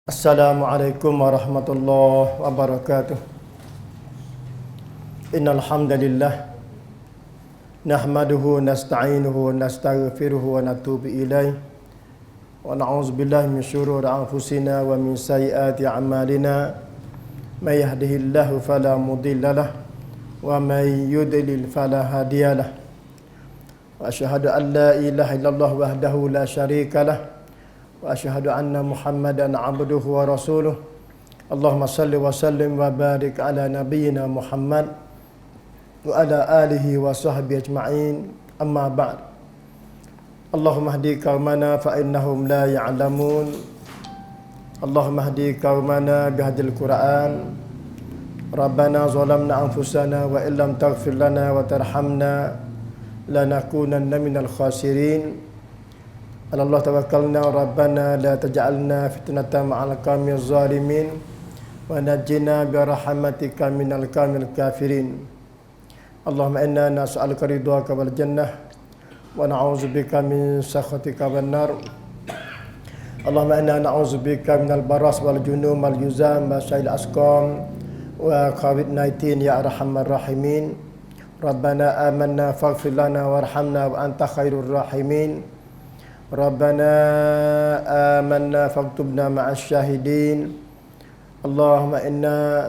Assalamualaikum warahmatullahi wabarakatuh. Innal hamdalillah nahmaduhu nasta'inuhu wa nastaghfiruhu wa natubu ilaih wa na'udzu billahi min syururi anfusina wa min sayyiati a'malina. May yahdihillahu fala mudhillalah wa may yudlil fala hadiyalah. Wa asyhadu an la ilaha illallah wahdahu la syarikalah wa asyhadu anna Muhammadan abduhu wa rasuluh. Allahumma salli wa sallim wa barik ala nabiyyina Muhammad wa ala alihi wa sahbihi ajma'in. Amma ba'd. Allahumma hdi qaumana fa innahum la ya'lamun. Allahumma hdi qaumana bihadil Qur'an. Rabbana zalamna anfusana wa illam taghfir lana wa tarhamna lanakunanna minal khasirin. Allah tawakkalna rabbana la taj'alna fitnatan ma'al qawmil zalimin wa najjina bi rahmatika minal qawmil kafirin. Allahumma inna nas'aluka ridwaka wal jannah wa na'udzubika min sakhatika wan nar. Allahumma inna na'udzubika minal baras wal junum wal juzam wa sa'il asqam wa COVID-19 ya arhamar rahimin. Rabbana amanna faghfir lana warhamna wa anta khairur rahimin. Rabbana amanna faktubna ma'asy syahidin. Allahumma inna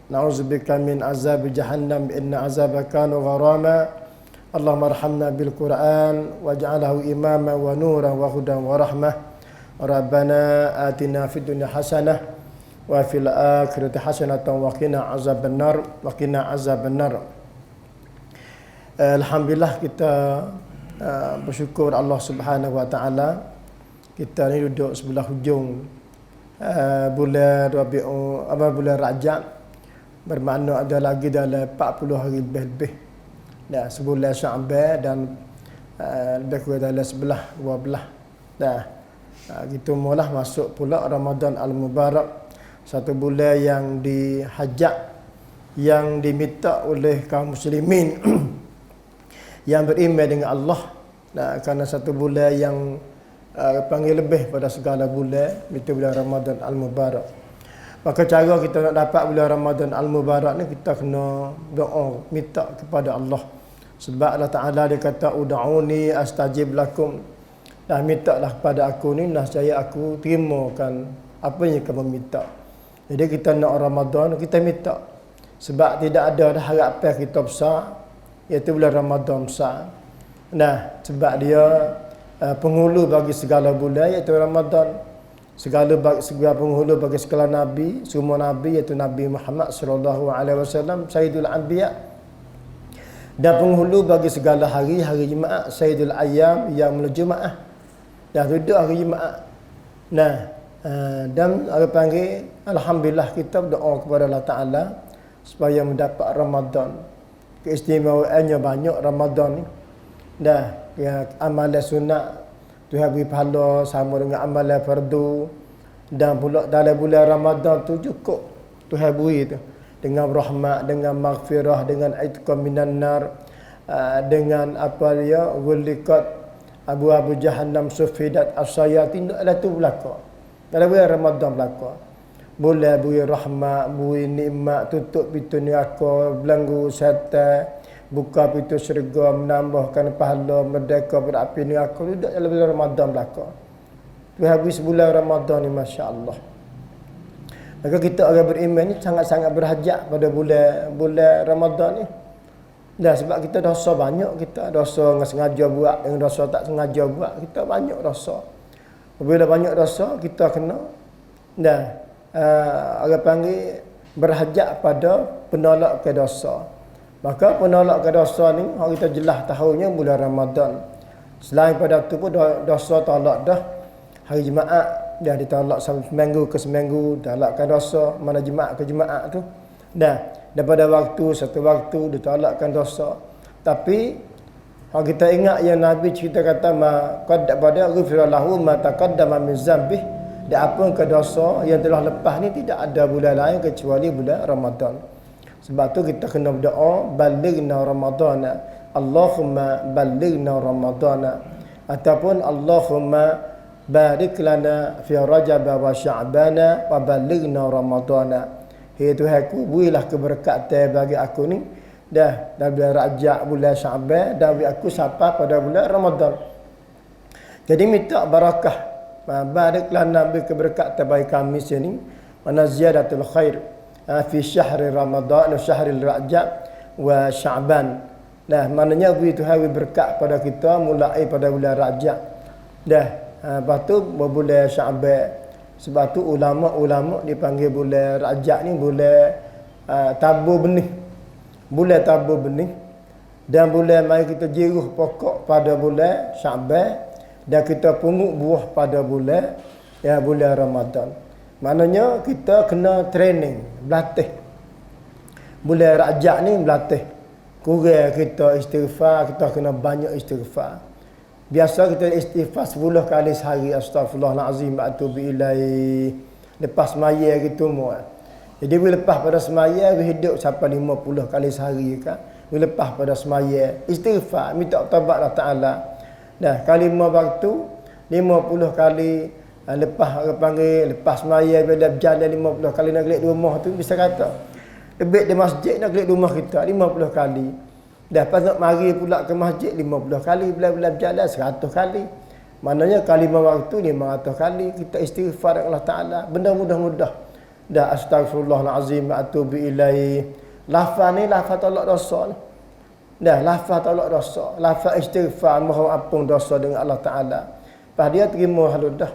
na'udzubika min azab jahannam inna azabaka kana gharama. Allahumma arhamna bil Qur'an waj'alhu imama wa nuran wa hudan wa rahmah. Rabbana atina fid dunya hasanah wa fil akhirati hasanatan wa qina azaban nar wa qina azaban nar. Alhamdulillah kita bersyukur Allah Subhanahu wa taala. Kita ni duduk sebelah hujung bulan bulan Rajab, bermakna ada lagi dalam 40 hari lebih. Dah sebulan Syaban dan lebih kurang dalam 11 12. Dah gitu mula masuk pula Ramadan Al-Mubarak, satu bulan yang dihajat, yang diminta oleh kaum muslimin yang beriman dengan Allah. Kerana satu bulan yang panggil lebih pada segala bulan, itu bulan Ramadan Al-Mubarak. Maka cara kita nak dapat bulan Ramadan Al-Mubarak ni, kita kena doa, minta kepada Allah. Sebab Allah Ta'ala dia kata, uda'uni astajib lakum. Mintalah kepada aku ni, nascaya aku terimakan apa yang kamu minta. Jadi kita nak Ramadan, kita minta. Sebab tidak ada harapan kita besar, iaitu bulan Ramadan besar. Sebab dia penghulu bagi segala bulan, iaitu Ramadan. Segala penghulu bagi segala nabi, semua nabi, iaitu Nabi Muhammad sallallahu alaihi wasallam, Sayyidul Anbiya. Dan penghulu bagi segala hari Jumaat, Sayyidul Ayyam, Yaumul Jumaah. Dah duduk hari Jumaat. Dan orang panggil, alhamdulillah kita berdoa kepada Allah Ta'ala supaya mendapat Ramadan. Keistimewaannya banyak Ramadan ni. Ya, amalan sunat Tuhan beri pahala sama dengan amalan fardu. Dan pula dalam bulan Ramadan tu cukup Tuhan beri tu dengan rahmat, dengan maghfirah, dengan itqam minan nar, dengan apa dia gulikat abu jahannam sufidat asyayatin. Ada tu belaka dalam bulan Ramadan belaka. Boleh beri rahmat, beri nikmat, tutup pintu neraka, belenggu syaitan, buka pintu syurga, menambahkan pahala, merdeka berapi neraka. Duduk dalam bulan Ramadan belaka. Tu habis bulan Ramadan ni, masya-Allah. Maka kita orang beriman ni sangat-sangat berhajat pada bulan Ramadan ni. Sebab kita dosa banyak, kita dosa dengan sengaja buat, dengan dosa tak sengaja buat, kita banyak dosa. Apabila banyak dosa, kita kena orang panggil berhajat pada penolak ke dosa. Maka penolak ke dosa ni kita jelas tahunya bulan Ramadan. Selain pada tu pun dosa tolak dah hari Jumaat, dah ditolak seminggu ke seminggu, tolakkan dosa mana Jumaat ke Jumaat tu. Daripada satu waktu ditolakkan dosa. Tapi kalau kita ingat yang Nabi cerita kata qad pada ghufira lahu ma taqaddama min zambih. Dan apa ke dosa yang telah lepas ni tidak ada bulan lain kecuali bulan Ramadan. Sebab tu kita kena berdoa, balighna Ramadana, Allahumma balighna Ramadana, ataupun Allahumma barik lana fi Rajab wa Sya'bana wa balighna Ramadana. Hei Tuhanku, berilah keberkatan bagi aku ni dah bulan Rajab, bulan Sya'ban, dan bagi aku sampai pada bulan Ramadan. Jadi minta barakah, barik lana, beri keberkatan bagi kami sini, mana ziyadatul khair fi syahri Ramadan wa syahri Rajab wa Sya'ban. Nah, maknanya beri Tuhan beri berkat pada kita mulai pada bulan Rajab. Dah, lepas tu bulan Sya'ban. Sebab tu ulama-ulama dipanggil bulan Rajab ni bulan tabur benih. Bulan tabur benih. Dan bulan mari kita jiruh pokok pada bulan Sya'ban dan kita pungut buah pada bulan Ramadan. Maknanya kita kena training, berlatih. Bulan Rajab ni berlatih. Kurang kita istighfar, kita kena banyak istighfar. Biasa kita istighfar 10 kali sehari, astaghfirullahalazim wa atubu ilaih. Lepas semaya gitu semua. Jadi bila lepas pada semaya, bila hidup sampai 50 kali sehari kan. Bila lepas pada semaya, istighfar, minta taubat Allah Taala. Dah kali 5 waktu 50 kali lepas orang panggil lepas semaya bila berjalan 50 kali nak gelik di rumah tu bisa kata. Lebih di masjid nak gelik di rumah kita 50 kali. Dah pas nak mari pula ke masjid 50 kali, bila berjalan 100 kali. Maknanya kali 5 waktu 500 kali kita istighfar dengan Allah Taala. Benda mudah-mudah. Dah astaghfirullahalazim wa atubu ilaih. Lafaz ni lafaz tolak dosa ni. Dah lafaz tolak dosa, lafaz istighfar mohon ampun dosa dengan Allah Taala. Pas dia terima halu dah.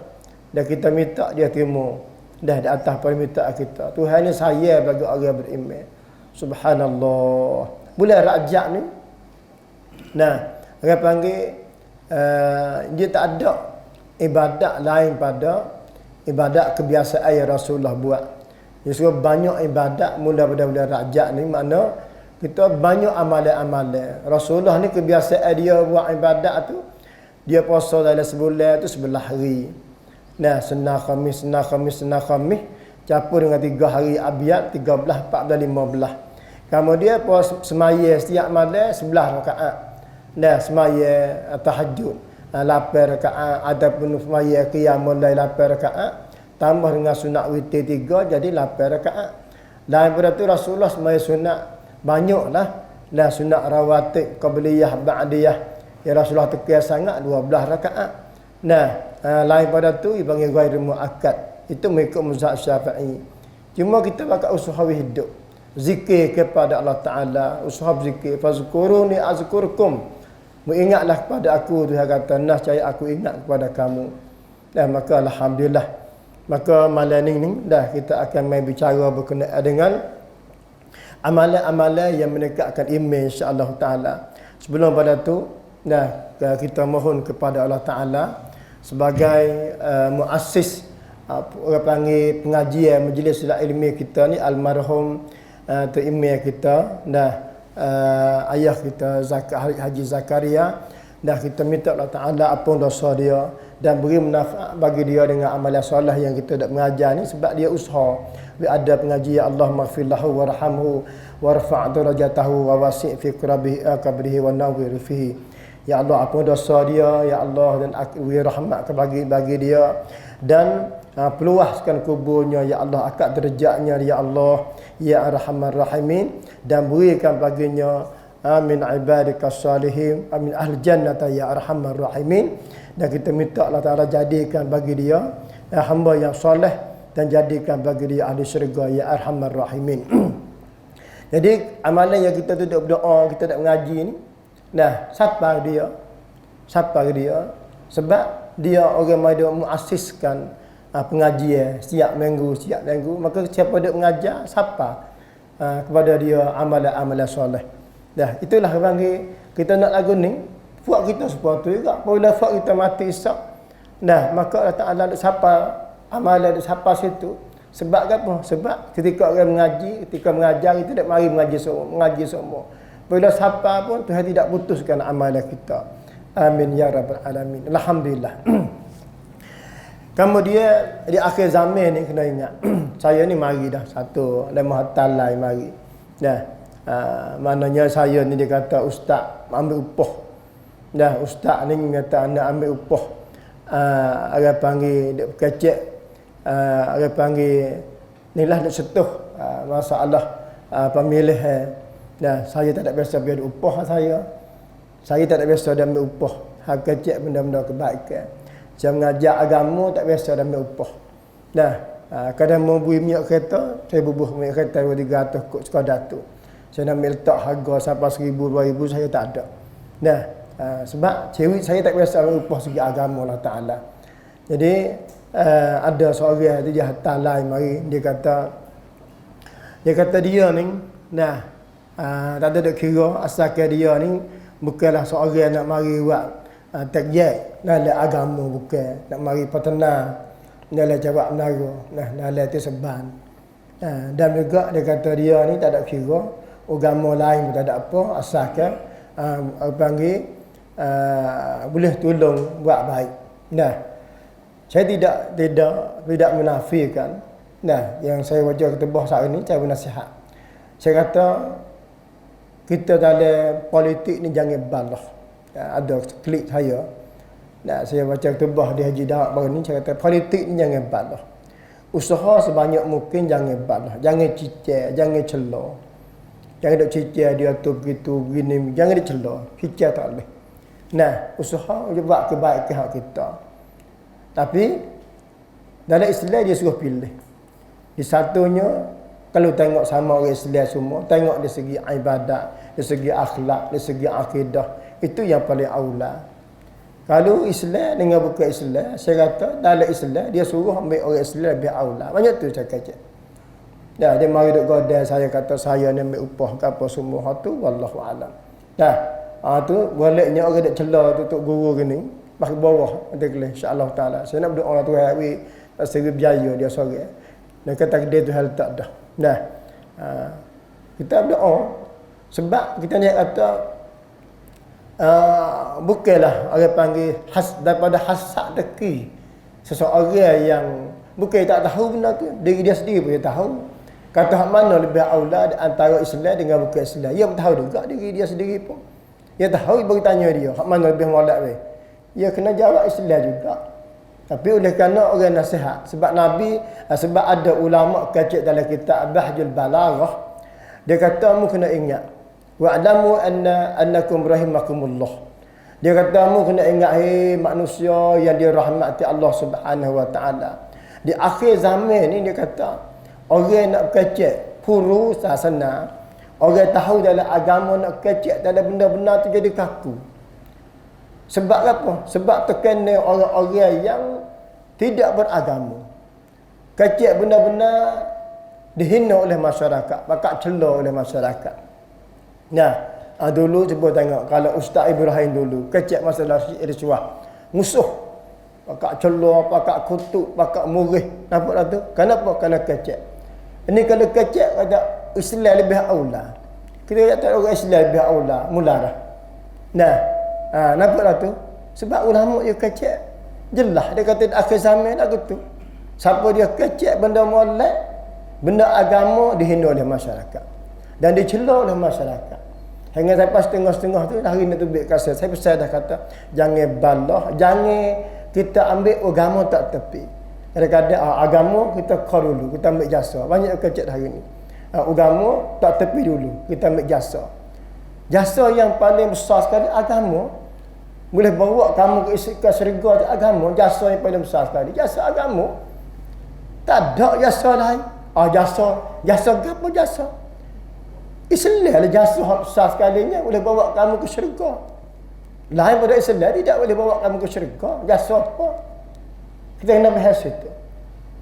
Dan kita minta dia terima. Dah di atas permintaan kita. Tuhan ni sayang bagi orang beriman. Subhanallah. Bulan Rajab ni, nah, orang panggil dia tak ada ibadat lain pada ibadat kebiasaan yang Rasulullah buat. Dia suruh banyak ibadat mula pada bulan Rajab ni, makna kita banyak amalan-amalan. Rasulullah ni kebiasaan dia buat ibadat tu, dia puasa dalam sebulan tu 11 hari. Nah, Senin, Khamis, campur dengan 3 hari Abiad, 13, 14, 15. Kemudian puasa semaya setiap malam 11 rakaat. Dah semaya tahajud 8 rakaat ataupun semaya qiyamul lail 8 rakaat tambah dengan sunat witir 3 jadi 8 rakaat. Dan pada tu Rasulullah semaya sunat banyaklah. Dah sunat rawatib, qabliyah, ba'diyah. Ya Rasulullah tekan sangat 12 rakaat. Nah, lain pada tu dipanggil ghairul muakkad. Itu mengikut mazhab Syafi'i. Cuma kita bakal usaha hidup. Zikir kepada Allah Ta'ala. Usaha zikir. Fazkuruni azkurkum. Mengingatlah kepada aku. Tuhan kata, nascaya aku ingat kepada kamu. Dan maka Alhamdulillah. Maka malam ni dah kita akan main bicara berkenaan dengan amalan-amalan yang meningkatkan iman insya-Allah Ta'ala. Sebelum pada tu, dah kita mohon kepada Allah Ta'ala sebagai muassis orang panggil pengajian majlis ilmiah kita ni almarhum terimam kita ayah kita Haji Zakaria, dah kita minta Allah Taala ampun dosa dia dan beri manfaat bagi dia dengan amalan soleh yang kita dak mengajar ni sebab dia usaha ada pengajian Allah maghfirlahu warhamhu warfa' darajatahu wa wasi' fi qabrihi wa nawwir fihi. Ya Allah ampun dosa dia ya Allah dan beri rahmat bagi dia dan peluaskan kuburnya ya Allah, angkat derajatnya ya Allah ya Arhamar Rahimin dan berikan baginya amin ibadikas salihin amin ahli jannah ya Arhamar Rahimin. Dan kita minta Allah Taala jadikan bagi dia hamba yang soleh dan jadikan bagi dia ahli syurga ya Arhamar Rahimin. Jadi amalan yang kita duduk berdoa, kita nak mengaji ni, nah siapa dia sebab dia orang yang muassiskan pengajian setiap minggu, maka siapa dia mengajar siapa kepada dia amalan-amalan soleh. Dah itulah panggil kita nak lagu ni buat kita sepatu juga apabila buat kita mati esok. Nah maka Allah Taala siapa amalan dia siapa situ sebab apa? Sebab ketika orang mengaji, ketika mengajar itu tak mari mengaji semua. Bila siapa pun Tuhan tidak putuskan amalan kita. Amin ya rabbal alamin. Alhamdulillah. Kemudian di akhir zaman ni kena ingat saya ni mari dah satu lemah talai mari. Dah maknanya saya ni dia kata ustaz ambil upah. Dah ustaz ni kata anak ambil upah. orang panggil duk kecek, orang panggil inilah duk sentuh masalah pemilih. Nah, saya tak ada biasa biar upah saya. Saya tak ada biasa dia ambil upah. Hak kecek benda-benda kebaikan. Saya mengajar agama tak biasa dia ambil upah. Nah, kadang mau beli minyak kereta, saya bubuh minyak kereta 200 kot sekadar tu. Saya nak ambil letak harga sampai 1,000 2,000 saya tak ada. Nah, sebab cewek saya tak biasa ambil upah segi agama Allah Ta'ala. Jadi ada seorang tu dia hantar lain mari dia kata dia ni tak ada kira asalkan dia ni bukanlah seorang nak mari buat takjid dalam agama, bukan nak mari patena dalam jawab menara dalam tu seban. Dan juga dia kata dia ni tak ada kira agama lain pun tak ada apa asalkan panggil boleh tolong buat baik. Nah, saya tidak menafikan. Nah, yang saya baca ketubah saat ini saya bernasihat. Saya kata kita dalam politik ni jangan balah. Ada klik saya. Nah, saya baca ketubah di Haji Dawat baru ni saya kata politik ni jangan balah. Usaha sebanyak mungkin jangan balah, jangan cicir, jangan celah. Jangan duk cicir dia tu begitu begini, jangan dicela. Cicir tak boleh. Nah, usaha buat kebaikan hak kita. Tapi dalam Islam dia suruh pilih. Di satunya kalau tengok sama orang Islam semua, tengok dari segi ibadat, dari segi akhlak, dari segi akidah, itu yang paling aula. Kalau Islam dengan bukan Islam, saya kata dalam Islam dia suruh ambil orang Islam lebih aula. Banyak tu saya kata. Dah dia mari duk godai saya kata saya ni ambil upah ke apa semua hak tu wallahu alam. Dah tu bolehnya orang duk celah tutup guru gini, bagi bawah nanti kelih insya-Allah taala. Saya nak berdoa Tuhan wi segi biaya dia sorang. Dan kata dia tu hal tak dah. Dah. Kita berdoa sebab kita ni kata bukanlah orang panggil daripada hasad deki seseorang yang bukan tak tahu benda tu, diri dia sendiri pun dia tahu. Kata hak mana lebih aula antara Islam dengan bukan Islam. Dia tahu juga diri dia sendiri pun. Dia tahu bagi tanya dia hak mana lebih molek weh. Dia kena jawab Islam juga. Tapi oleh kerana orang nasihat sebab Nabi sebab ada ulama kacik dalam kitab Bahjul Balaghah dia kata mu kena ingat wa'lamu annakum rahimakumullah. Dia kata mu kena ingat manusia yang dirahmati Allah Subhanahu wa taala. Di akhir zaman ni dia kata orang nak kecek puru sasana, orang tahu dalam agama nak kecek dalam benda-benda tu jadi kaku. Sebab apa? Sebab terkena orang-orang yang tidak beragama. Kecek benda-benda dihina oleh masyarakat, bakal cela oleh masyarakat. Nah, dulu cuba tengok kalau Ustaz Ibrahim dulu kecek masalah risuah, musuh pakak cela, pakak kutuk, pakak murih. Nampak tu? Kenapa? Kerana kecek. Ini kalau kecek kata Islam lebih aula. Kita kata orang Islam lebih aula, mularah. Nah, nampak tu? Sebab ulama dia kecek. Jelas dia kata akhir zaman dah gitu. Siapa dia kecek benda molek, benda agama dihina oleh masyarakat. Dan dicela oleh masyarakat. Hingga sampai setengah-setengah tu hari ni tu bik kasih. Saya pesan dah kata jangan balah, jangan kita ambil agama tak tepi. Kadang-kadang agama kita kau dulu, kita ambil jasa. Banyak kecek hari ni. Agama tak tepi dulu, kita ambil jasa. Jasa yang paling besar sekali agama. Boleh bawa kamu ke syurga agama, jasa yang paling besar sekali. Jasa agama. Tak ada jasa lain. Jasa apa jasa? Islam lah jasa yang besar sekalinya boleh bawa kamu ke syurga. Lain pada Islam tidak boleh bawa kamu ke syurga. Jasa apa? Kita kena bahas itu.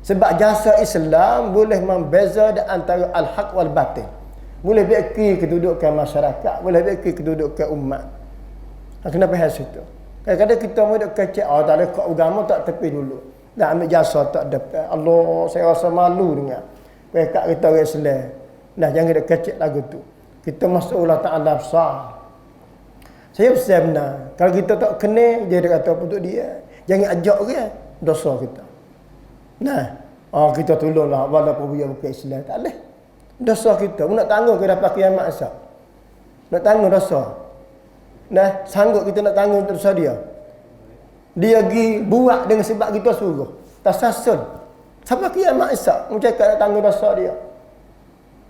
Sebab jasa Islam boleh membeza antara al-haq wal batil. Boleh beki kedudukan masyarakat, boleh beki kedudukan umat. Kena bahas itu. Kadang-kadang kita mau duk kecek, tak ada kau agama tak tepi dulu. Dah ambil jasa tak dapat. Allah, saya rasa malu dengar. Kat kita orang Islam. Nah, jangan duk kecek lagu tu. Kita masuk Allah Ta'ala besar. Saya besar benar. Kalau kita tak kena, dia kata apa untuk dia. Jangan ajak orang. Dosa kita. Nah, kita tolonglah walaupun dia bukan Islam. Tak boleh. Dosa kita. Nak tanggung ke dapat kiamat asap. Nak tanggung dosa. Nah, sanggup kita nak tanggung dosa dia. Dia pergi buat dengan sebab kita suruh. Tasasul. Sampai kiamat esok. Mencakap nak tanggung dosa dia.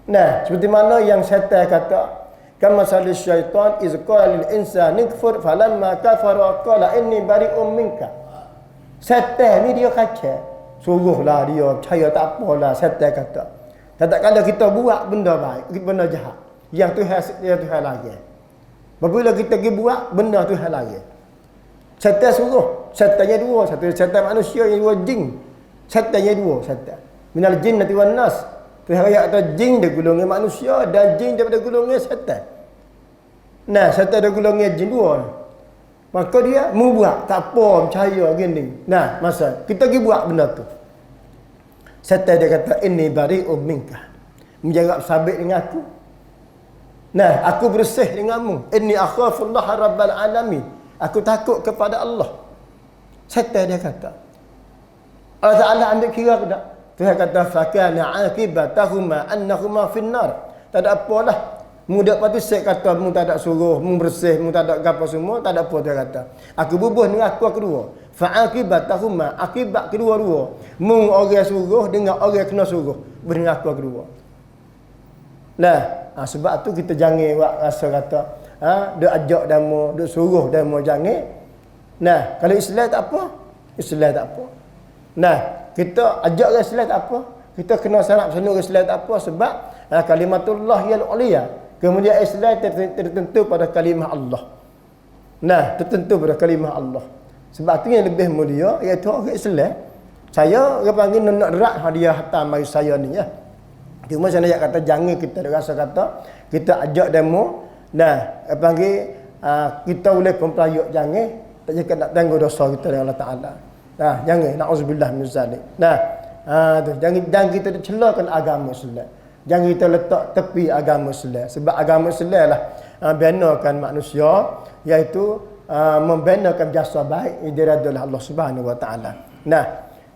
Nah, seperti mana yang syaitan kata. Kama salis syaitan iz qala lil insani kfur falamma kafara qala inni bari'um minka. Syaitan ni dia kacau. Suruhlah dia. Percaya tak apalah. Syaitan kata. Tak kala kita buat benda baik. Benda jahat. Yang Tuhan lagi. Apabila kita pergi buat benda Tuhan lagi. Syaitan suruh. Syaitannya dua. Satu syaitan manusia, yang dua jin. Syaitannya dua. Syaitan. Minal jinnati wan nas. Tuhan ayat kata jin dia golongan manusia dan jin daripada golongan syaitan. Nah, syaitan dia golongan jin dua. Maka dia mau buat. Tak apa, percaya gini. Nah, masa kita pergi buat benda tu. Syaitan dia kata, inni bari'um minka. Menjaga sabit dengan aku. Nah, aku bersih denganmu. Inni akhafullah rabbal alamin. Aku takut kepada Allah. Syaitan dia kata. Allah Ta'ala ambil kira ke tak? Tuhan kata, fakana akibatahuma annahuma finnar. Tak ada apalah. Muda lepas tu saya kata, mu tak ada suruh, mu bersih, mu tak ada apa semua, tak ada apa dia kata. Aku bubuh dengan aku kedua. Fa'akibatahuma, akibat kedua-dua. Mu orang suruh dengan orang kena suruh. Dengan aku kedua. Nah, sebab tu kita jangan buat rasa kata, duk ajak demo, duk suruh demo, jangan. Nah, kalau Islam tak apa, Islam tak apa. Nah, kita ajak orang Islam tak apa. Kita kena sanap senur Islam tak apa sebab kalimatullah yal uliya. Kemudian Islam tertentu pada kalimah Allah. Nah, tertentu pada kalimah Allah. Sebab tu yang lebih mulia iaitu orang Islam. Saya orang panggil nak derak hadiah hatam mari saya ni ya. Cuma saya nak kata jangan kita rasa kata kita ajak demo. Nah, orang panggil kita boleh pemplayuk jangan tak cakap nak tanggung dosa kita dengan Allah Taala. Nah, jangan naudzubillah min zalik. Nah, tu jangan kita celakan agama Islam. Jangan kita letak tepi agama Islam. Sebab agama Islam lah benakan manusia iaitu membenakan jasa baik yang diridai oleh Allah Subhanahu Wa Taala. Nah,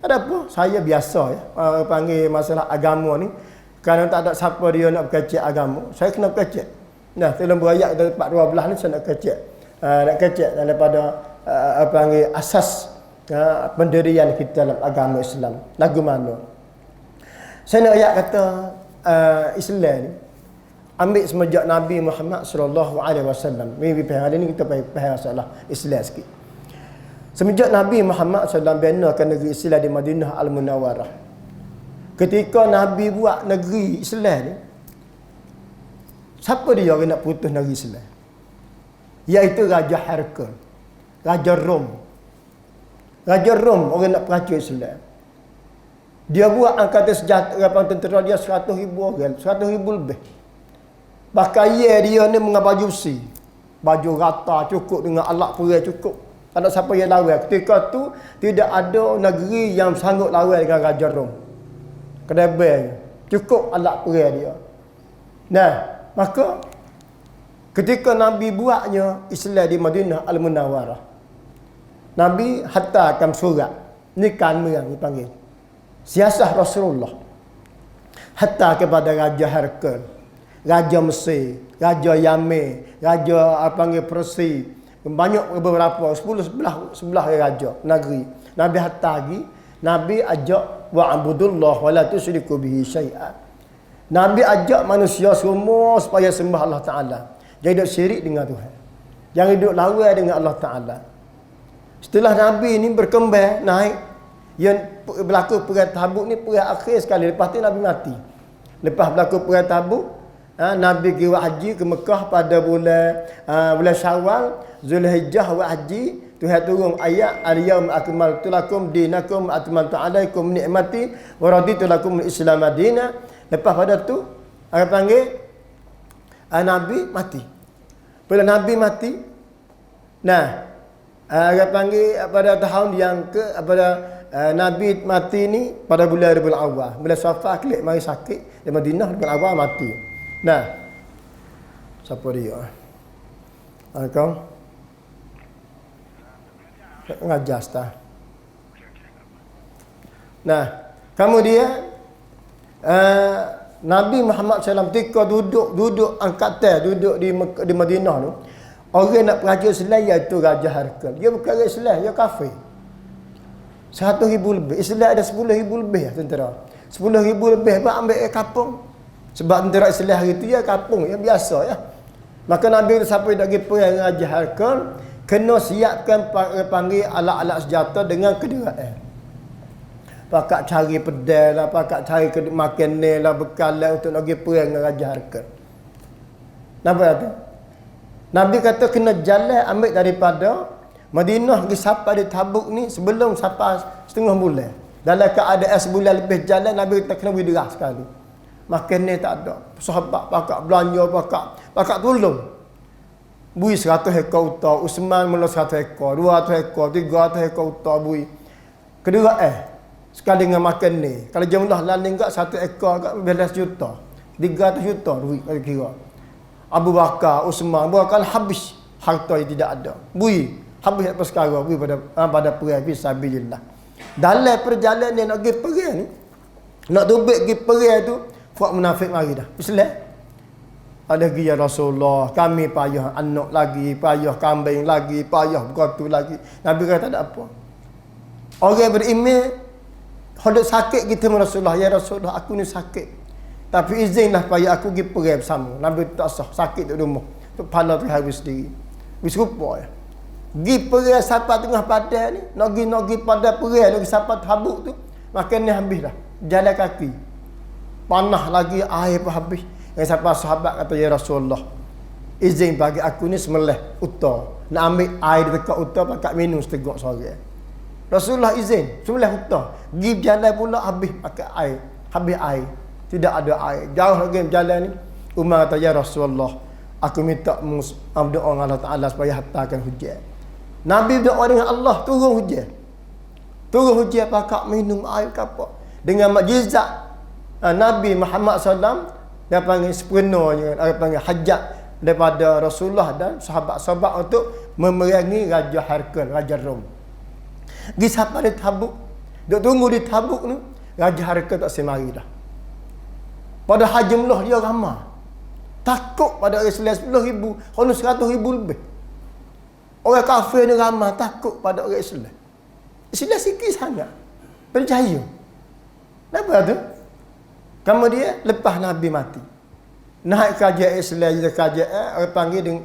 ada apa? Saya biasa ya panggil masalah agama ni. Kalau tak ada siapa dia nak berkecek agama, saya kena berkecek. Nah, dalam berayat dari 4:12 ni saya nak kecek. Nak kecek daripada panggil asas pendirian kita dalam agama Islam. Lagu mana? Saya nak ayat kata Islam ni ambil semenjak Nabi Muhammad sallallahu alaihi wasallam. Ni hari ni kita faham masalah Islam sikit. Semenjak Nabi Muhammad sallallahu alaihi wasallam benakan negeri Islam di Madinah Al-Munawwarah. Ketika Nabi buat negeri Islam ni, siapa dia orang nak putus negeri Islam? Iaitu Raja Herkul, Raja Rom. Raja Rom orang nak peracun Islam. Dia buat angkatan senjata kapal tentera dia 100,000 orang, 100,000 lebih. Pakaian dia ni dengan baju besi. Baju rata cukup dengan alat perang cukup. Tak ada siapa yang lawan. Ketika tu tidak ada negeri yang sanggup lawan dengan Raja Rom. Kedai cukup alat perang dia. Nah, maka ketika Nabi buatnya Islam di Madinah Al-Munawwarah, Nabi hantarkan surat. Ni kan yang dipanggil siasah Rasulullah. Hatta kepada Raja Herkul, Raja Mesir, Raja Yaman, Raja panggil Persia. Banyak beberapa 10 11 raja negeri. Nabi hantar lagi. Nabi ajak wa'budullah wa la tusyriku bihi syai'an. Nabi ajak manusia semua supaya sembah Allah Taala. Jangan duk syirik dengan Tuhan. Jangan duk lawan dengan Allah Taala. Setelah Nabi ni berkembang naik, yang berlaku perang Tabuk ni perang akhir sekali. Lepas tu Nabi mati. Lepas berlaku perang Tabuk, Nabi pergi buat haji ke Mekah pada bulan Syawal, Zulhijjah buat haji. Tuhan turun ayat al-yaum akmaltu lakum dinakum wa atmamtu alaikum ni'mati wa raditu lakum al-islam madina. Lepas pada tu orang panggil Nabi mati. Bila Nabi mati, nah orang panggil pada tahun yang pada Nabi mati ni pada bulan Rabiul Awwal. Bulan Safar kelik mari sakit di Madinah, Rabiul Awwal mati. Nah, siapa dia? Kau ngajar stah. Nah, kemudian Nabi Muhammad SAW ketika duduk angkatan duduk di Madinah tu, Orang nak peraja Islam iaitu Raja Harkal. Dia bukan orang Islam, dia kafir. 100,000 lebih. Islam ada 10,000 lebih tentera. 10,000 lebih apa ambil kapung. Sebab tentera Islam hari tu ya kapung, ya biasa ya. Maka Nabi siapa nak pergi perang Raja Harkal, kena siapkan panggil alat-alat senjata dengan kenderaan. Pakak cari pedal lah, pakak cari makanan lah, bekal lah untuk nak pergi perang dengan Raja Harkal. Nampak tak tu? Nabi kata kena jalan ambil daripada Madinah pergi sampai di Tabuk ni sebelum sampai setengah bulan. Dalam keadaan sebulan lebih jalan, Nabi kata kena berderah sekali. Makan ni tak ada. Sahabat pakak belanja, pakak tolong. Bui 100 ekor unta, Usman mula 100 ekor, 200 ekor, 300 ekor unta bui. Kedua sekali dengan makan ni. Kalau jumlah lain enggak 1 ekor enggak 12 juta. 300 juta duit kalau kira. Abu Bakar, Usman, Abu Bakar habis harta yang tidak ada. Bui, habis apa sekarang bui pada perang fisabilillah. Dalam perjalanan dia nak pergi perang ni, nak tubik pergi perang tu, fuak munafik mari dah. Islam. Ada pergi ya Rasulullah, kami payah anak lagi, payah kambing lagi, payah begitu lagi. Nabi kata tak ada apa. Orang beriman hendak sakit kita Rasulullah, ya Rasulullah aku ni sakit. Tapi izinlah supaya aku pergi perang bersama. Nabi tak sah, sakit di rumah. Kepala tu habis sendiri. Wis rupa ya. Pergi perang sampai tengah padang ni, nak pergi pada perang, nak pergi sampai Tabuk tu, makan ni habis dah. Jalan kaki. Panah lagi, air pun habis. Yang sampai sahabat kata, ya Rasulullah, izin bagi aku ni sembelih unta. Nak ambil air dekat unta, pakai minum seteguk sore. Rasulullah izin, sembelih unta. Pergi jalan pula habis pakai air. Habis air. Tidak ada air. Jauh lagi jalan ni. Umar kata, ya Rasulullah, aku minta doa Allah Ta'ala supaya hantarkan hujan. Nabi berdoa dengan Allah, turun hujan. Turun hujan pakai minum air kapal. Dengan mukjizat Nabi Muhammad SAW, dia panggil sepenuhnya, dia panggil hajat daripada Rasulullah dan sahabat-sahabat untuk memerangi Raja Harkal, Raja Rom. Pergi sampai di Tabuk. Duk tunggu di Tabuk ni, Raja Harkal tak semari dah. Pada jumlah dia ramai. Takut pada orang Islam 10,000, kalau 100,000 lebih. Orang kafir ni ramai, takut pada orang Islam. Islam sikit sangat. Percaya. Kenapa tu? Kemudian lepas Nabi mati. Naik kerajaan Islam, jadi kerajaan orang panggil dengan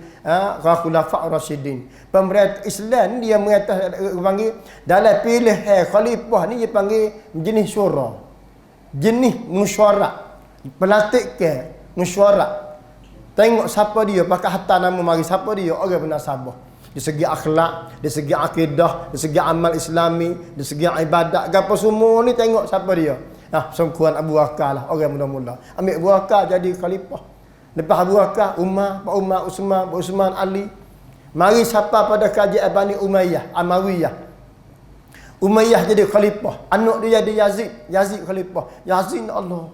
Khulafa' Rasyidin. Pemerintah Islam ni dia mengatakan panggil dalam pilih khalifah ni dia panggil jenis syura. Jenis musyawarah. Pelantik ke mesyuarat. Tengok siapa dia, pakai harta nama mari siapa dia, orang bernasabah. Dari segi akhlak, dari segi akidah, dari segi amal Islami, dari segi ibadat, apa semua ni tengok siapa dia. Sungkuan Abu Bakar lah, orang mula-mula. Ambil Abu Bakar jadi khalifah. Lepas Abu Bakar, Umar, Pak Umar, Usman, Ali. Mari siapa pada kerajaan Bani Umayyah, Amawiyah. Umayyah jadi khalifah. Anak dia jadi Yazid khalifah. Yazid Allah.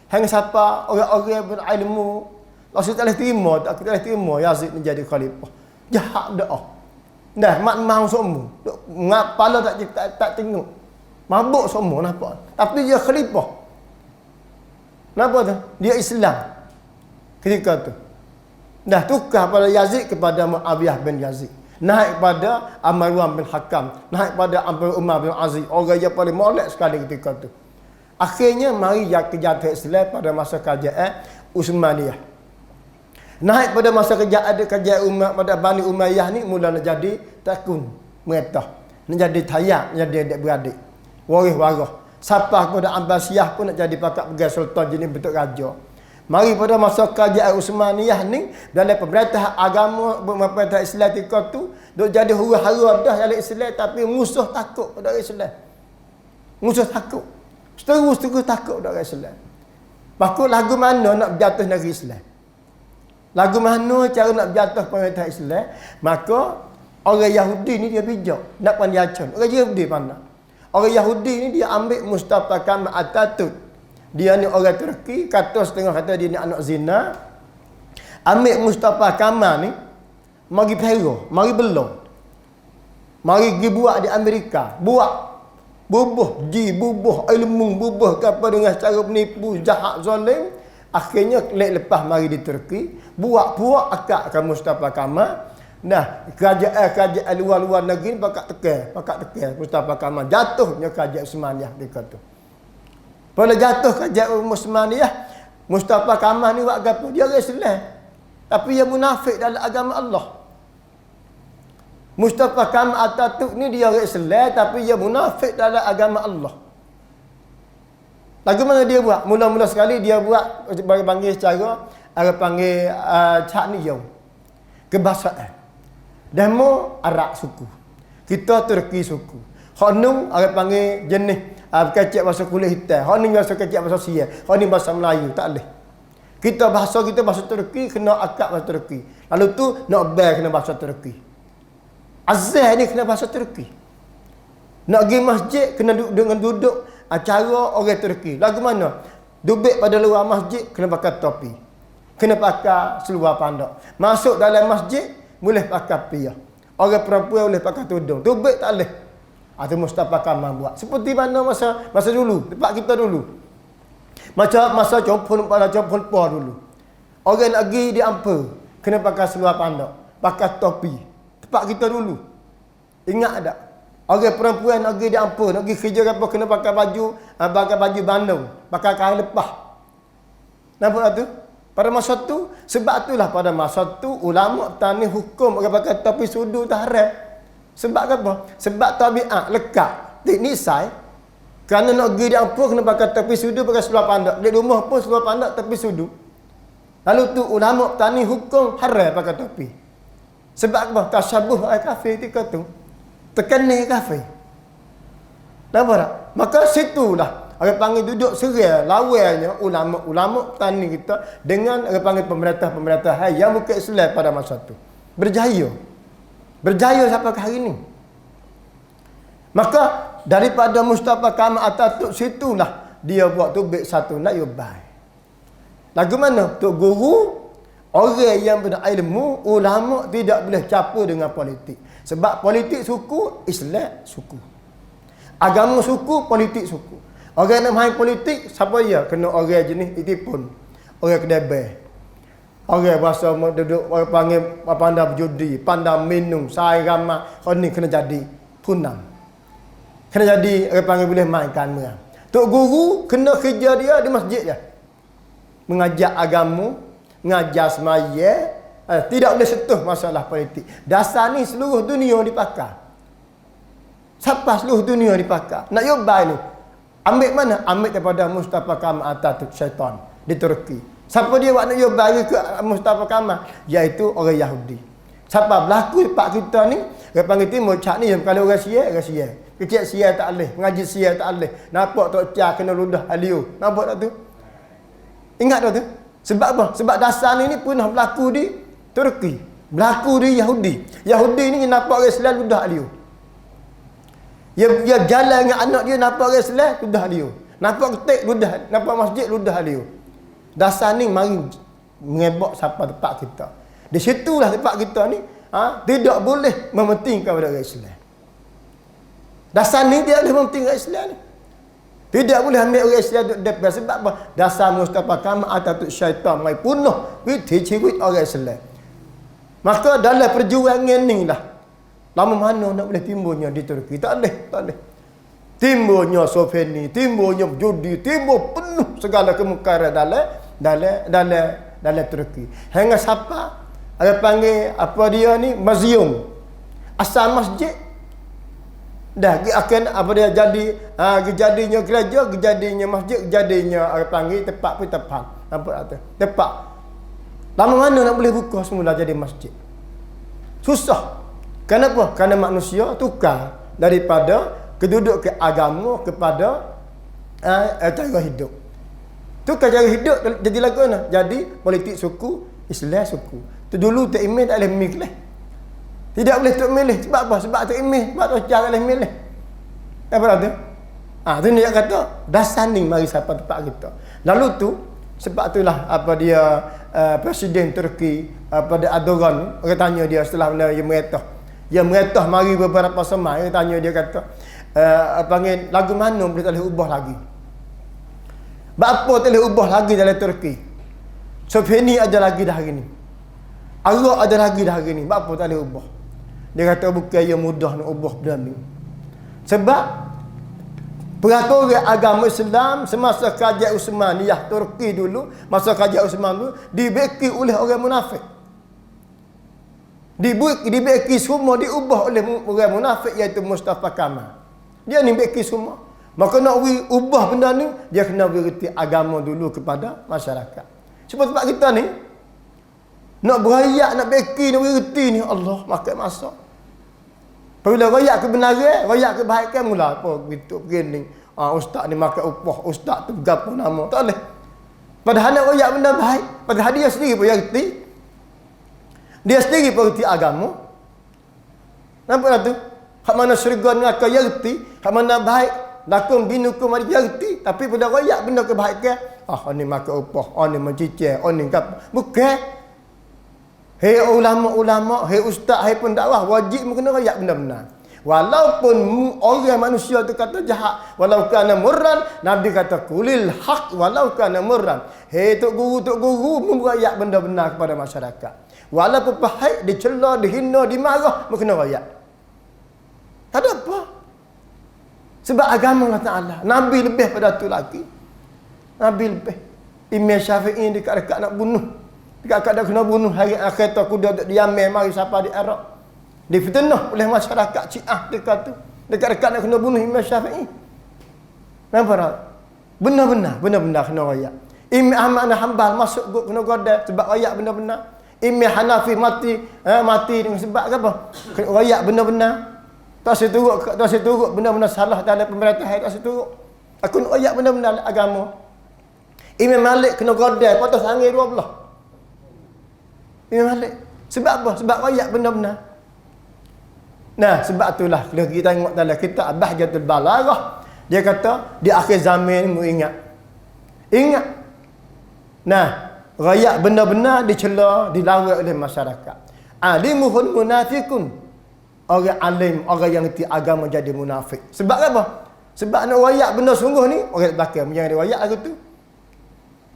Hang siapa orang-orang berilmu, Rasul tak boleh terima, aku tak boleh terima Yazid ni jadi khalifah. Jahat doa. Dah mak mau semua. Kepala tak tengok. Mabuk semua nampak. Tapi dia khalifah. Kenapa tu? Dia Islam. Ketika tu. Dah tukar pada Yazid kepada Muawiyah bin Yazid. Naik pada Marwan bin Hakam, naik pada Umar bin Aziz. Orang yang paling molek sekali ketika tu. Akhirnya mari kejahatan Islam pada masa kerajaan Utsmaniyah. Naik pada masa kerajaan umat pada Bani Umayyah ni mula nak jadi takun mereka. Nak jadi tayak, nak jadi adik-beradik. Waris-waris. Sampai kepada Abbasiyah pun nak jadi pakak pegang sultan jenis bentuk raja. Mari pada masa kerajaan Utsmaniyah ni dalam pemerintah agama pemerintah Islam ketika tu duk jadi huru-hara dah dalam Islam tapi musuh takut pada Islam. Musuh takut. Seterus takut pada Islam. Maka lagu mana nak berjatuh negeri Islam? Lagu mana cara nak berjatuh pemerintah Islam? Maka orang Yahudi ni dia bijak. Nak pandai acun. Orang Yahudi pandai. Orang Yahudi ni dia ambil Mustafa Kemal Atatürk. Dia ni orang Turki. Setengah kata dia ni anak zina. Ambil Mustafa Kemal ni. Mari Peru. Mari belum. Mari pergi buat di Amerika. Buat. Bubuh ilmu, bubuh apa dengan cara penipu, jahat, zalim. Akhirnya lepas mari di Turki, buat akak ke Mustafa Kamal. Nah, kerajaan luar-luar negeri ni pakat tekan Mustafa Kamal. Jatuhnya kerajaan Osmaniyah dia kata. Bila jatuh kerajaan Osmaniyah, Mustafa Kamal ni buat apa? Dia orang Islam. Tapi dia munafik dalam agama Allah. Mustafa Kamal Atatürk ni dia orang Islam tapi dia munafik dalam agama Allah. Lagu mana dia buat? Mula-mula sekali dia buat bagi panggil secara panggil Cakniyau. Kebahasaan. Demo Arab suku. Kita Turki suku. Honum orang panggil jenis kecik bahasa kulit hitam. Honum bahasa kecik bahasa Sia. Honum bahasa Melayu. Tak boleh. Kita bahasa Turki kena akad bahasa Turki. Lalu tu nak bel kena bahasa Turki. Azan ni kena bahasa Turki. Nak pergi masjid kena duduk cara orang Turki. Lagu mana? Duduk pada luar masjid kena pakai topi. Kena pakai seluar pandak. Masuk dalam masjid boleh pakai piyah. Orang perempuan boleh pakai tudung. Duduk tak boleh. Itu Mustafa Kamal buat. Seperti mana masa dulu, tempat kita dulu. Macam masa compon dulu. Orang nak pergi di Ampa kena pakai seluar pandak, pakai topi. Tempat kita dulu. Ingat tak? Orang perempuan nak pergi di Ampa, nak pergi kerja apa kena pakai baju bandung, pakai kain lepah. Nampak tak tu? Pada masa tu, sebab itulah pada masa tu ulama tani hukum orang pakai topi sudu tak haram. Sebab apa? Sebab tabiat lekat, nisai. Kerana nak pergi di Ampa kena pakai topi sudu, pakai seluar pandak. Di rumah pun seluar pandak topi sudu. Lalu tu ulama tani hukum haram pakai topi. Sebab apa? Tasyabuh ai kafir ketika tu. Terkena kafir. Nampak tak? Maka situlah orang panggil duduk serai lawainya ulama tani kita dengan orang panggil pemerintah yang bukan Islam pada masa tu. Berjaya sampai ke hari ni. Maka daripada Mustafa Kamal Atatürk situlah dia buat tubik satu nak yubai. Lagu mana? Tok guru orang yang berilmu, ulama tidak boleh campur dengan politik. Sebab politik suku, Islam suku. Agama suku, politik suku. Orang nak main politik, siapa ya? Kena orang jenis itipun. Orang kedebeh. Orang bahasa duduk, orang panggil pandai berjudi, pandai minum, sai ramah. Orang ni kena jadi punang. Kena jadi, orang panggil boleh mainkan merah. Tok guru, kena kerja dia di masjid je. Mengajar agama, mengajar semaya, tidak boleh sentuh masalah politik. Dasar ni seluruh dunia dipakai. Siapa seluruh dunia dipakai? Nak yubai ni. Ambil mana? Ambil daripada Mustafa Kamal Atatürk syaitan di Turki. Siapa dia buat nak yubai ke Mustafa Kamal? Iaitu orang Yahudi. Siapa berlaku pak kita ni? Orang panggil timur cak ni kalau orang Sia. Kecil Sia tak boleh, mengaji Sia tak boleh. Nampak Tok Cha kena ludah aliu. Nampak tak tu? Ingat tak tu? Sebab apa? Sebab dasar ni pernah berlaku di Turki. Berlaku di Yahudi. Yahudi ni nampak orang Islam ludah aliu. Dia jalan dengan anak dia nampak orang Islam ludah aliu. Nampak ketik ludah, nampak masjid ludah aliu. Dasar ni mari mengebok siapa tempat kita. Di situlah tempat kita ni tidak boleh mementingkan kepada orang Islam. Dasar ni dia boleh mementingkan Islam ni. Tidak boleh ambil orang Islam duduk depan. Sebab apa? Dasar Mustafa Kamal Atatürk syaitan mai punuh ciri-ciri orang Islam. Maka dalam perjuangan ni lah, lama mana nak boleh timbulnya di Turki? Tak boleh. Timbulnya Sofeni, timbulnya judi, timbul penuh segala kemungkaran dalam Turki. Hingga siapa? Ada panggil apa dia ni? Museum. Asal masjid dah akan apa dia jadi kejadiannya gereja, kejadiannya masjid, kejadiannya orang panggil tempat pun tepat. Nampak tak? Tempat. Lama mana nak boleh buka semula jadi masjid? Susah. Kenapa? Kerana manusia tukar daripada keduduk ke agama kepada cara hidup. Tukar cara hidup jadi lagu mana? Jadi politik suku, Islam suku. Tu dulu tak imej tak boleh milih. Tidak boleh tak milih. Sebab apa? Sebab tak imej, sebab tu cara boleh milih. Apa tu? Tu dia kata dasar ni mari siapa tempat kita. Lalu tu sebab itulah apa dia Presiden Turki pada Erdogan, orang tanya dia setelah dia meretah. Dia meretah mari beberapa semai, dia tanya dia kata panggil lagu mana boleh tak boleh ubah lagi. Apa tak boleh ubah lagi dalam Turki? Sofeni aja lagi dah hari ni. Arak ada lagi dah hari ni. Apa tak boleh ubah? Dia kata bukan yang mudah nak ubah benda ni. Sebab peraturan agama Islam semasa kerajaan Uthmaniyah Turki dulu, masa kerajaan Uthman dulu dibeki oleh orang munafik. Dibeki semua diubah oleh orang munafik iaitu Mustafa Kamal. Dia ni beki semua. Maka nak ubah benda ni, dia kena bererti agama dulu kepada masyarakat. Sebab kita ni nak berayak, nak beki, nak bererti ni Allah makan masa. Apabila rayak kebenaran, rayak kebaikan mula apa gitu begini. Ustaz ni makan upah, ustaz tu gapo nama. Tak boleh. Padahal nak rayak benda baik, padahal dia sendiri pun erti. Dia sendiri pun erti agama. Nampak tu? Hak mana syurga ni akan erti, hak mana baik lakum binukum mari erti, tapi pada rayak benda kebaikan, ni makan upah, ni mencicil, ni gapo. Bukan. Hei ulama-ulama, hei ustaz, hei pendakwah, wajib kena rayak benda-benda. Walaupun orang manusia tu kata jahat, walau kana murran, Nabi kata kulil haq walau kana murran. Hei tok guru merayak benda-benda kepada masyarakat. Walaupun pahit, dicela, dihina, dimarah, kena rayak. Tak ada apa. Sebab agama Allah Ta'ala. Nabi lebih pada tu lagi. Nabi lebih. Imam Syafi'i dekat-dekat nak bunuh. Dekat dah kena bunuh hari akhir tu kuda duduk di Yaman mari siapa di Iraq. Difitnah oleh masyarakat Syiah dekat tu. Dekat-dekat nak kena bunuh Imam Syafi'i. Nampak? Benar-benar kena rayak. Imam Ahmad bin Hanbal masuk kena goda sebab rayak benar-benar. Imam Hanafi mati dengan sebab apa? Kena rayak benar-benar. Tak seturut benar-benar salah dalam pemerintahan, tak seturut. Aku nak rayak benar-benar agama. Imam Malik kena goda patah sangir 12. Imam Malik. Sebab apa? Sebab rakyat benar-benar. Nah, sebab itulah kalau kita tengok dalam kitab Bahjatul Balaghah, dia kata di akhir zaman mu ingat. Nah, rakyat benar-benar dicela, dilawan oleh masyarakat. Alimuhul munafiqun. Orang alim, orang yang reti agama jadi munafik. Sebab apa? Sebab nak rakyat benda sungguh ni, orang belakang yang ada rakyat aku tu.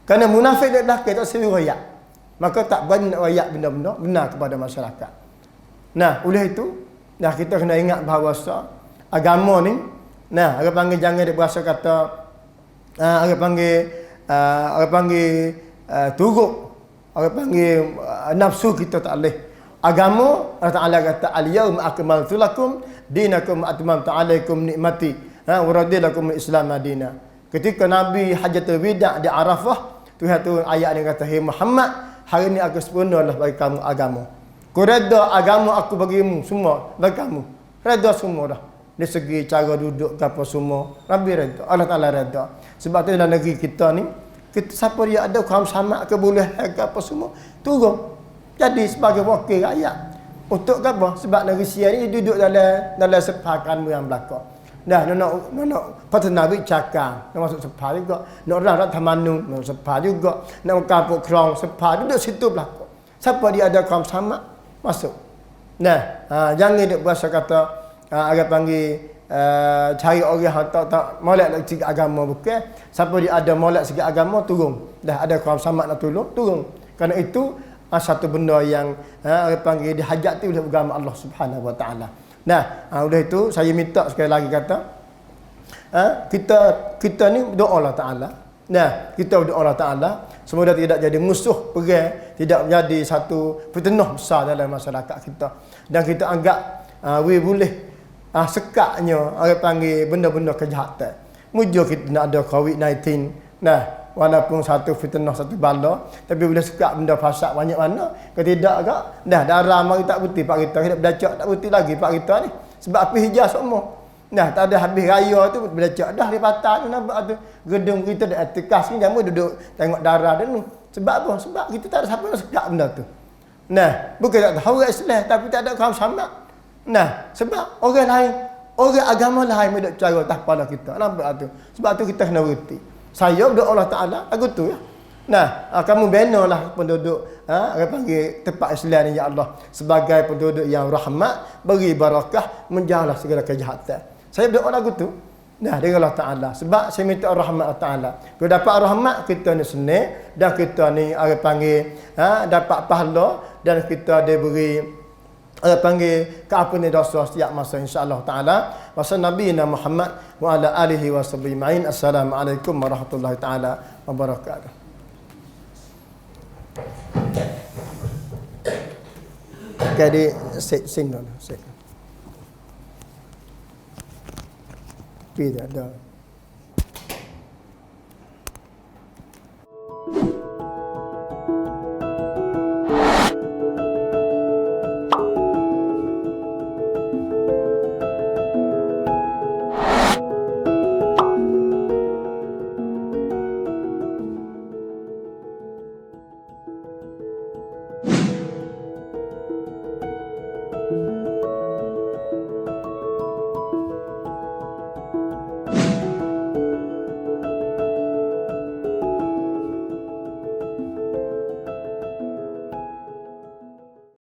Kerana munafik dia belakang tak seru rakyat. Maka tak berani nak rayak benda-benda benar kepada masyarakat. Nah, oleh itu, kita kena ingat bahawa agama ni, orang panggil jangan dia berasa kata, orang panggil turuk, orang panggil nafsu kita tak boleh. Agama, Allah Ta'ala kata, al-yawma akmaltu lakum dinakum atmamtu alaikum nikmati wa radilakum al-Islam madina. Ketika Nabi Hajjatul Wida' di Arafah, Tuhan tu ayat ni kata, "Hei Muhammad, hari ni aku sempurnalah bagi kamu agama. Kau reda agama aku bagimu semua bagi kamu. Reda semua dah. Dari segi cara duduk apa semua. Nabi reda. Allah Ta'ala reda. Sebab tu dalam negeri kita ni, siapa dia ada kaum sama ke boleh ke apa semua, turun. Jadi sebagai wakil rakyat. Untuk apa? Sebab negeri Sia ni duduk dalam sepakan yang belakang. Dah nak patut Nabi cakap, nak masuk sepah juga, nak orang Tamanun, nak sepah juga, nak kapuk kerong sepah, duduk situ belakang. Siapa dia ada kaum sama masuk. Jangan dia berasa kata agak panggil cari orang yang tak molek segi agama bukan. Siapa dia ada molek segi agama turun. Dah ada kaum sama nak tolong, turun. Kerana itu satu benda yang orang panggil dihajati oleh agama Allah Subhanahu Wa Taala. Udah itu saya minta sekali lagi kata kita ni doa Allah Ta'ala. Kita doa Allah Ta'ala semoga tidak jadi musuh perang, tidak menjadi satu fitnah besar dalam masyarakat kita. Dan kita anggap boleh sekatnya orang panggil benda-benda kejahatan. Mujur kita nak ada COVID-19. Walaupun satu fitnah, satu bala, tapi bila sekat benda fasad banyak mana, kalau tidak agak darah mari tak putih pak kita, kita berdacak tak putih lagi pak kita ni. Sebab api hijau semua. Tak ada habis raya tu berdacak dah di patah tu nampak tu. Gedung kita dah tekas ni jamu duduk tengok darah dia tu. Sebab apa? Sebab kita tak ada siapa nak sekat benda tu. Bukan tak tahu orang Islam tapi tak ada kaum sama. Sebab orang lain, orang agama lain duk cara atas kepala kita. Nampak tu. Sebab tu kita kena berhenti. Saya berdoa Allah Ta'ala, aku tu ya. Kamu benalah penduduk, orang panggil tempat Islam ni ya Allah. Sebagai penduduk yang rahmat, beri barakah, menjauhlah segala kejahatan. Saya berdoa lagu tu. Nah, dengan Allah Ta'ala. Sebab saya minta rahmat Allah Ta'ala. Kalau dapat rahmat, kita ni senang. Dan kita ni orang panggil dapat pahala. Dan kita diberi orang panggil keampunan dosa setiap masa insya-Allah Ta'ala. Masa Nabi Muhammad wa ala alihi wa sahbihi. Assalamualaikum warahmatullahi ta'ala wabarakatuh. Jadi, sing dulu. Tidak ada.